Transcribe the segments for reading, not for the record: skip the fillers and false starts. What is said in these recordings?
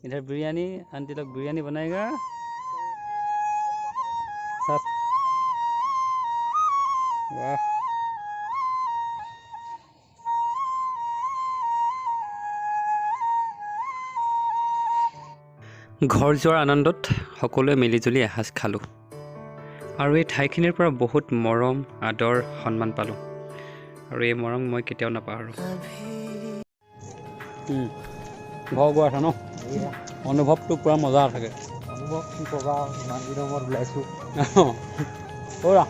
इधर बिरयानी आंटी लोग बिरयानी बनाएगा साथ वाह घर जोर आनंदत সকলোৱে মিলিজুলি এসাজ খালো আৰু এই ঠাইখিনিৰ পৰা বহুত মৰম আদৰ সন্মান পালো আৰু এই মৰম মই কেতিয়াও নাপাহৰো ঘৰ গৈ আছা ন অনুভৱটো পুৰা মজা থাকে অনুভৱ কি ক'বা ইমান দিনৰ মূৰত ওলাইছোঁ ওৰা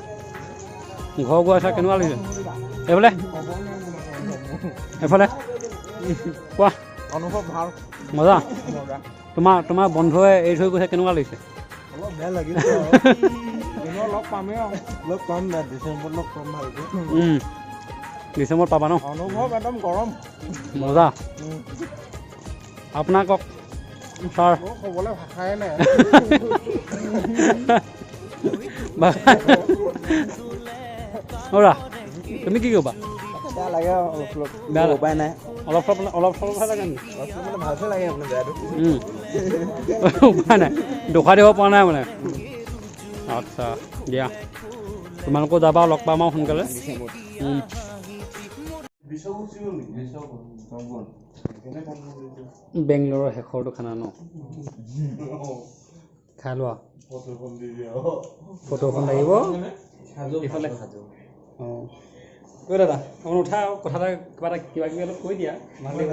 ঘৰ গৈ আছা কেনেকুৱা লাগিছে এইফালে এইফালে কোৱা অনুভৱ ভাল মজা তোমাৰ বন্ধুৱে এৰি থৈ গৈছে কেনেকুৱা লাগিছে অলপ বেয়া লাগিছে লগ পামেই লগ পাম ডিচেম্বৰত লগ পাম ভালকৈ ডিচেম্বৰত পাবা ন অনুভৱ একদম গৰম মজা আপোনাৰ কওক ছাৰ ক'বলৈ ভাষাই নাই তুমি কি ক'বা বেয়া লাগে বেয়া উপায় নাই অলপ চলপহে লাগে নেকি মানে ভালহে লাগে মানে বেয়াটো উপায় নাই দোষা দিব পৰা নাই মানে আচ্ছা দিয়া তোমালোকেও যাবা লগ পাম আৰু সোনকালে বেংগলোৰৰ শেষৰটো খানা ন খাই লোৱা ফটোখন লাগিব ইফালে অঁ কৈ দাদা অকণ উঠা কথা এটা কিবা কিবি অলপ কৈ দিয়া ভালেই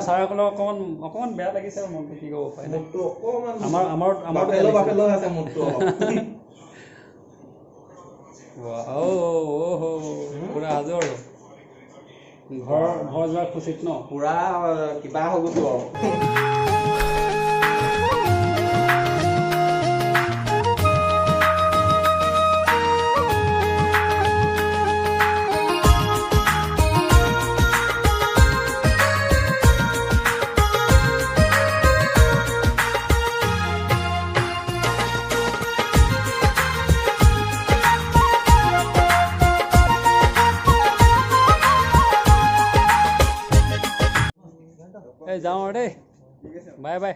ছাৰসকলক অকণমান বেয়া লাগিছে মনটো কি ক'ব পাৰে পুৰা সাজু আৰু ঘৰ যোৱাৰ খুচিত ন পুৰা কিবা হৈ গৈছো আৰু যাওঁ আৰু দেই বাই বাই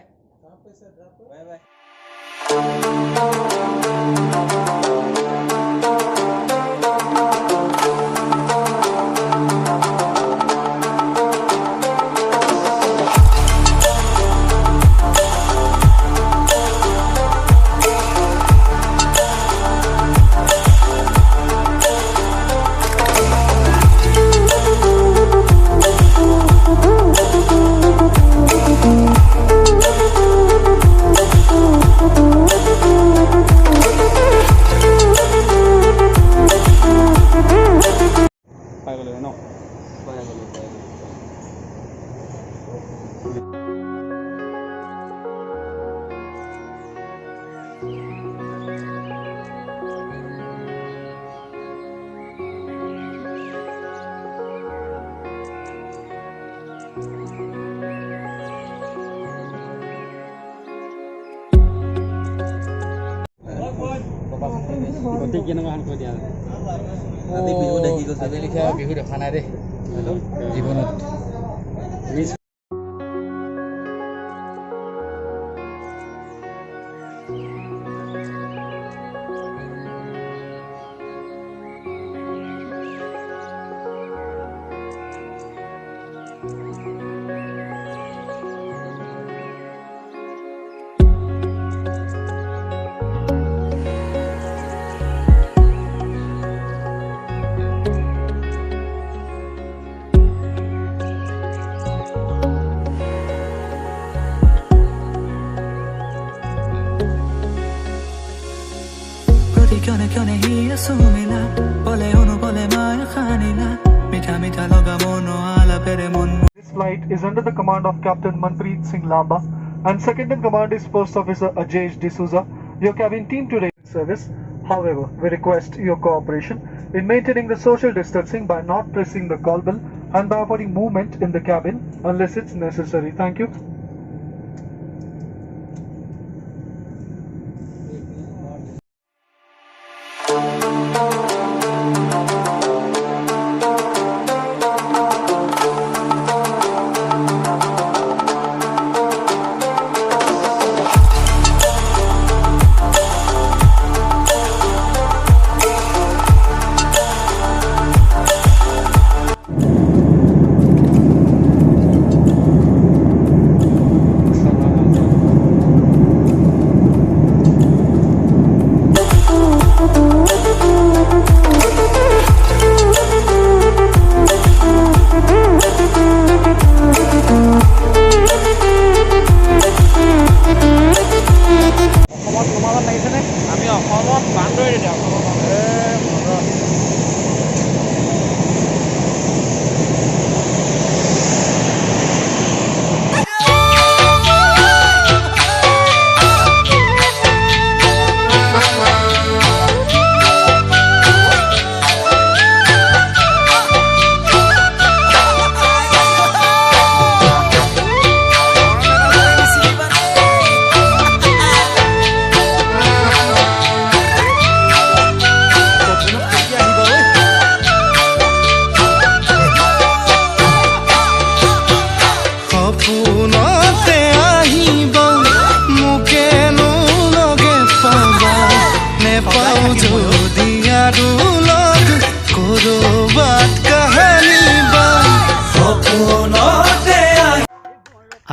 বিহু দেখা নাই দেই জীৱনত क्यों नहीं रसू मिला बोले उन्हों बोले मार खानीला मीठा मीठा लगा मोनो आला पेरे मन. This flight is under the command of Captain Manpreet Singh Lamba and second in command is First Officer Ajesh D'Souza, your cabin team today service. However, we request your cooperation in maintaining the social distancing by not pressing the call bell and by avoiding movement in the cabin unless it's necessary. Thank you.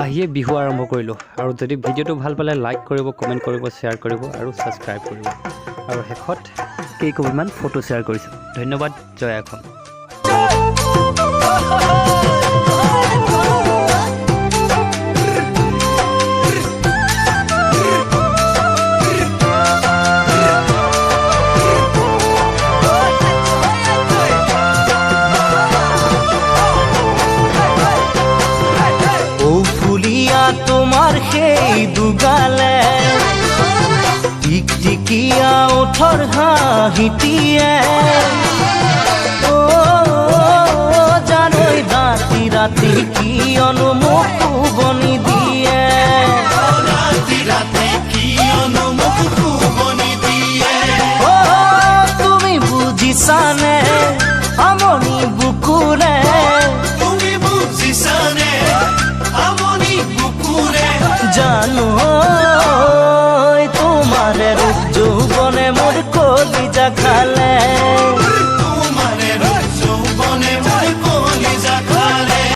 আহিয়ে বিহু আৰম্ভ কৰিলোঁ আৰু যদি ভিডিঅ'টো ভাল পালে like কৰিব comment কৰিব শ্বেয়াৰ কৰিব আৰু ছাবস্ক্ৰাইব কৰিব আৰু শেষত কেইকপিমান ফটো শ্বেয়াৰ কৰিছোঁ ধন্যবাদ জয় অসম তোমাৰ সেই দুগালে টিকটিকিয়া ওঠৰ হাঁহিটিয়ে ও জানৈ ৰাতি ৰাতি কিয়নো মোক শুবনি দিয়ে ও তুমি বুজিছানে আমনি বুকুৰে জানো তোমাৰ ৰূপ যৌবনে মোৰ কলিজা খালে